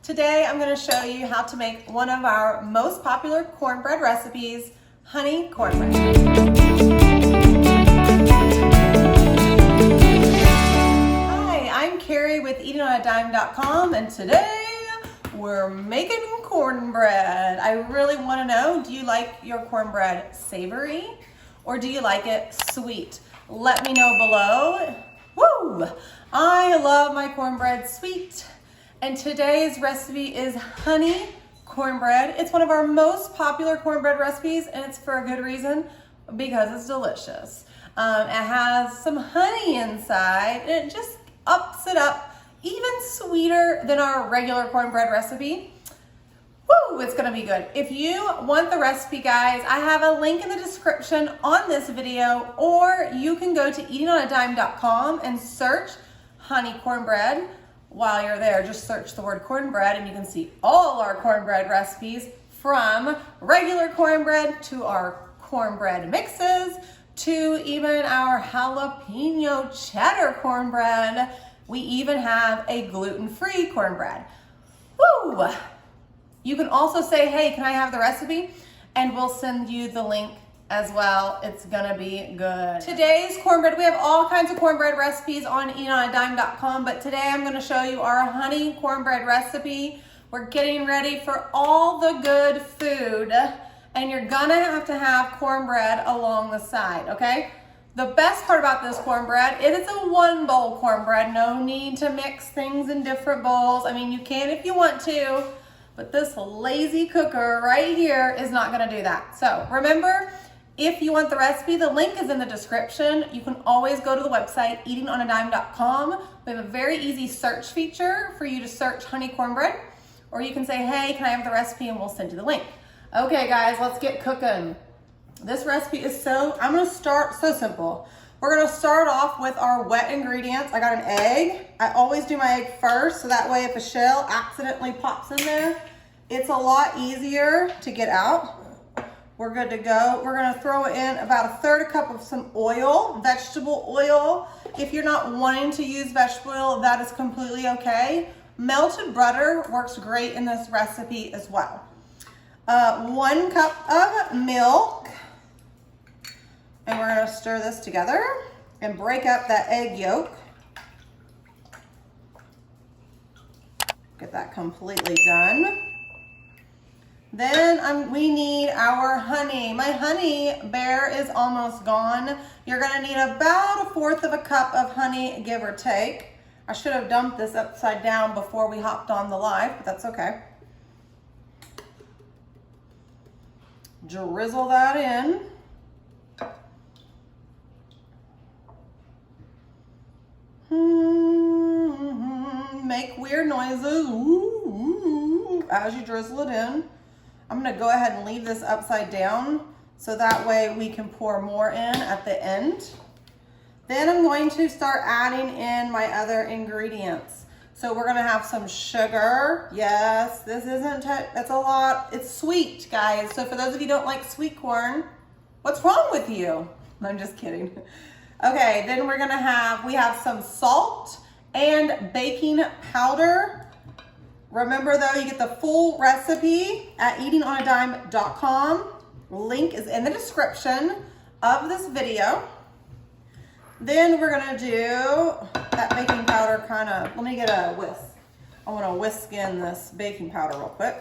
Today I'm going to show you how to make one of our most popular cornbread recipes, honey cornbread. Hi, I'm Carrie with eatingonadime.com, and today we're making cornbread. I really want to know, do you like your cornbread savory or do you like it sweet? Let me know below. Woo! I love my cornbread sweet. And today's recipe is honey cornbread. It's one of our most popular cornbread recipes, and it's for a good reason, because it's delicious. It has some honey inside, and it just ups it up even sweeter than our regular cornbread recipe. Woo, it's gonna be good. If you want the recipe, guys, I have a link in the description on this video, or you can go to eatingonadime.com and search honey cornbread. While you're there, just search the word cornbread and you can see all our cornbread recipes, from regular cornbread to our cornbread mixes to even our jalapeno cheddar cornbread. We even have a gluten-free cornbread. Woo! You can also say, hey, can I have the recipe? And we'll send you the link as well. It's gonna be good. Today's cornbread, we have all kinds of cornbread recipes on eatingonadime.com, but today I'm gonna show you our honey cornbread recipe. We're getting ready for all the good food, and you're gonna have to have cornbread along the side, okay? The best part about this cornbread, it is a one bowl cornbread. No need to mix things in different bowls. I mean, you can if you want to, but this lazy cooker right here is not gonna do that. So remember, if you want the recipe, the link is in the description. You can always go to the website, eatingonadime.com. We have a very easy search feature for you to search honey cornbread, or you can say, hey, can I have the recipe, and we'll send you the link. Okay, guys, let's get cooking. This recipe is so simple. We're gonna start off with our wet ingredients. I got an egg. I always do my egg first, so that way if a shell accidentally pops in there, it's a lot easier to get out. We're good to go. We're gonna throw in about a third cup of some oil, vegetable oil. If you're not wanting to use vegetable oil, that is completely okay. Melted butter works great in this recipe as well. 1 cup of milk. And we're gonna stir this together and break up that egg yolk. Get that completely done. Then we need our honey. My honey bear is almost gone. You're gonna need about 1/4 cup of honey, give or take. I should have dumped this upside down before we hopped on the live, but that's okay. Drizzle that in. Make weird noises as you drizzle it in. I'm gonna go ahead and leave this upside down so that way we can pour more in at the end. Then I'm going to start adding in my other ingredients. So we're gonna have some sugar. Yes, this isn't, that's a lot. It's sweet, guys. So for those of you who don't like sweet corn, what's wrong with you? I'm just kidding. Okay, then we have some salt and baking powder. Remember though, you get the full recipe at eatingonadime.com. Link is in the description of this video. Then we're gonna do that baking powder let me get a whisk. I wanna whisk in this baking powder real quick.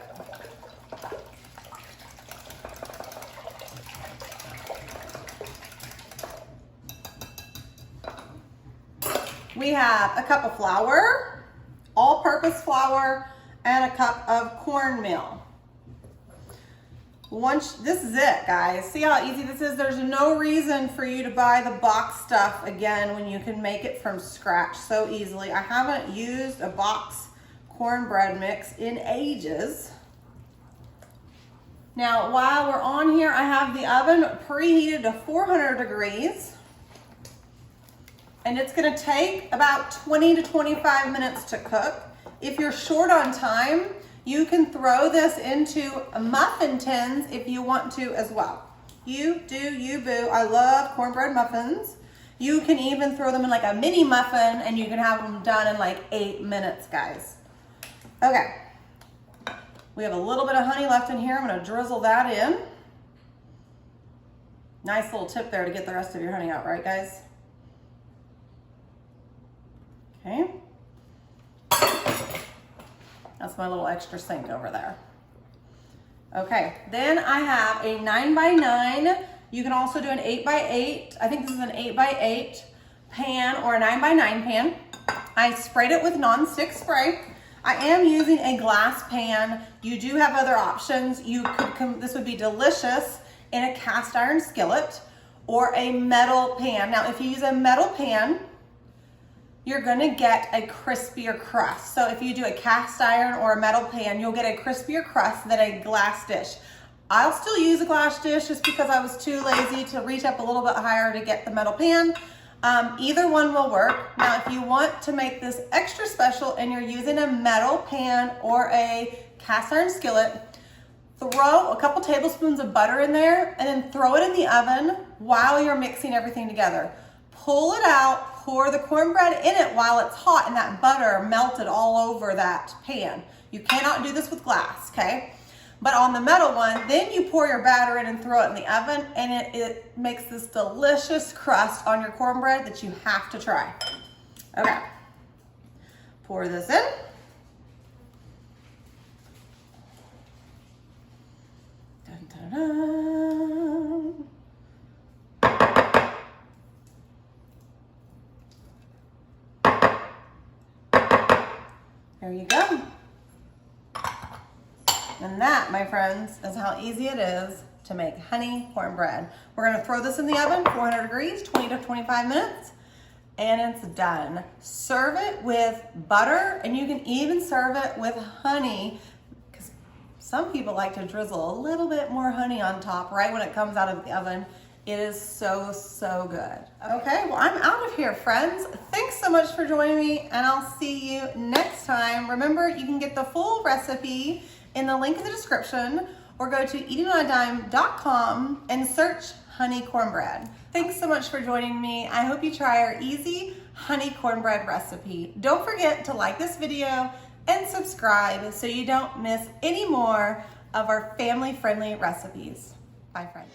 We have a cup of flour, all-purpose flour, and a cup of cornmeal. This is it, guys. See how easy this is? There's no reason for you to buy the box stuff again when you can make it from scratch so easily. I haven't used a box cornbread mix in ages. Now, while we're on here, I have the oven preheated to 400 degrees. And it's gonna take about 20 to 25 minutes to cook. If you're short on time, you can throw this into muffin tins if you want to as well. You do, you boo. I love cornbread muffins. You can even throw them in like a mini muffin and you can have them done in like 8 minutes, guys. Okay, We have a little bit of honey left in here. I'm gonna drizzle that in. Nice little tip there to get the rest of your honey out, right guys? Okay. That's my little extra sink over there. Okay, then I have a 9x9. You can also do an 8x8. I think this is an 8x8 pan or a 9x9 pan. I sprayed it with non-stick spray. I am using a glass pan. You do have other options. You could this would be delicious in a cast iron skillet or a metal pan. Now, if you use a metal pan, you're gonna get a crispier crust. So if you do a cast iron or a metal pan, you'll get a crispier crust than a glass dish. I'll still use a glass dish just because I was too lazy to reach up a little bit higher to get the metal pan. Either one will work. Now, if you want to make this extra special and you're using a metal pan or a cast iron skillet, throw a couple tablespoons of butter in there and then throw it in the oven while you're mixing everything together. Pull it out, pour the cornbread in it while it's hot and that butter melted all over that pan. You cannot do this with glass, okay? But on the metal one, then you pour your batter in and throw it in the oven, and it makes this delicious crust on your cornbread that you have to try. Okay, pour this in. Dun, dun, dun. There you go. And that, my friends, is how easy it is to make honey cornbread. We're gonna throw this in the oven, 400 degrees, 20 to 25 minutes, and it's done. Serve it with butter, and you can even serve it with honey, because some people like to drizzle a little bit more honey on top right when it comes out of the oven. It is so, so good. Okay, well, I'm out of here, friends. Thanks so much for joining me, and I'll see you next time. Remember, you can get the full recipe in the link in the description, or go to eatingonadime.com and search honey cornbread. Thanks so much for joining me. I hope you try our easy honey cornbread recipe. Don't forget to like this video and subscribe so you don't miss any more of our family-friendly recipes. Bye, friends.